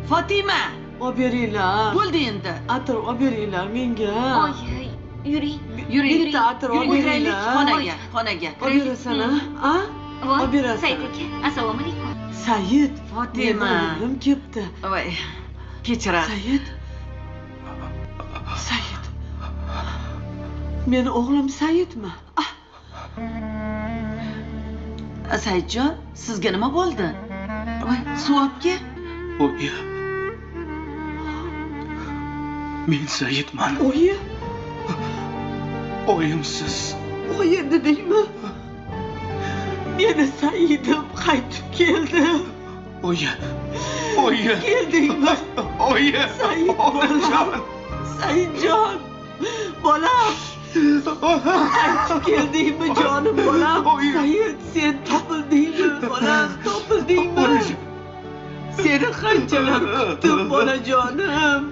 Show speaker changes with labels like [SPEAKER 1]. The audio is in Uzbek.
[SPEAKER 1] Fotima.
[SPEAKER 2] Olib beringlar.
[SPEAKER 1] Bo'ldi endi.
[SPEAKER 2] Atir olib beringlar menga.
[SPEAKER 3] Oy, yuring.
[SPEAKER 2] Bitta atir olib
[SPEAKER 1] O'tiraylik
[SPEAKER 2] beringlar.
[SPEAKER 1] xonaga.
[SPEAKER 2] Olib berasan, a?
[SPEAKER 3] Voy,
[SPEAKER 2] Olib berasan.
[SPEAKER 3] Said aka, assalomu alaykum.
[SPEAKER 2] Said,
[SPEAKER 1] Fotima.
[SPEAKER 2] O'g'lim kelibdi.
[SPEAKER 1] Voy, kechirasiz.
[SPEAKER 2] Said. Meni o'g'lim Saidmi?
[SPEAKER 1] Saidjon, sizga nima bo'ldi? Voy, suv olib kel.
[SPEAKER 4] Oyi. Men Saidman.
[SPEAKER 2] Oyi,
[SPEAKER 4] Oyimsiz.
[SPEAKER 2] oyi dedingmi? Meni Saidim qaytib keldi.
[SPEAKER 4] Oyi. Oyi.
[SPEAKER 2] Keldingmi?
[SPEAKER 4] Oyi.
[SPEAKER 2] Said bolam. Saidjon. Bolam. Qaytib keldingmi jonim bolam? Said, sen topildingmi bolam? Topildingmi? Seni qanchalar kutdim bolajonim.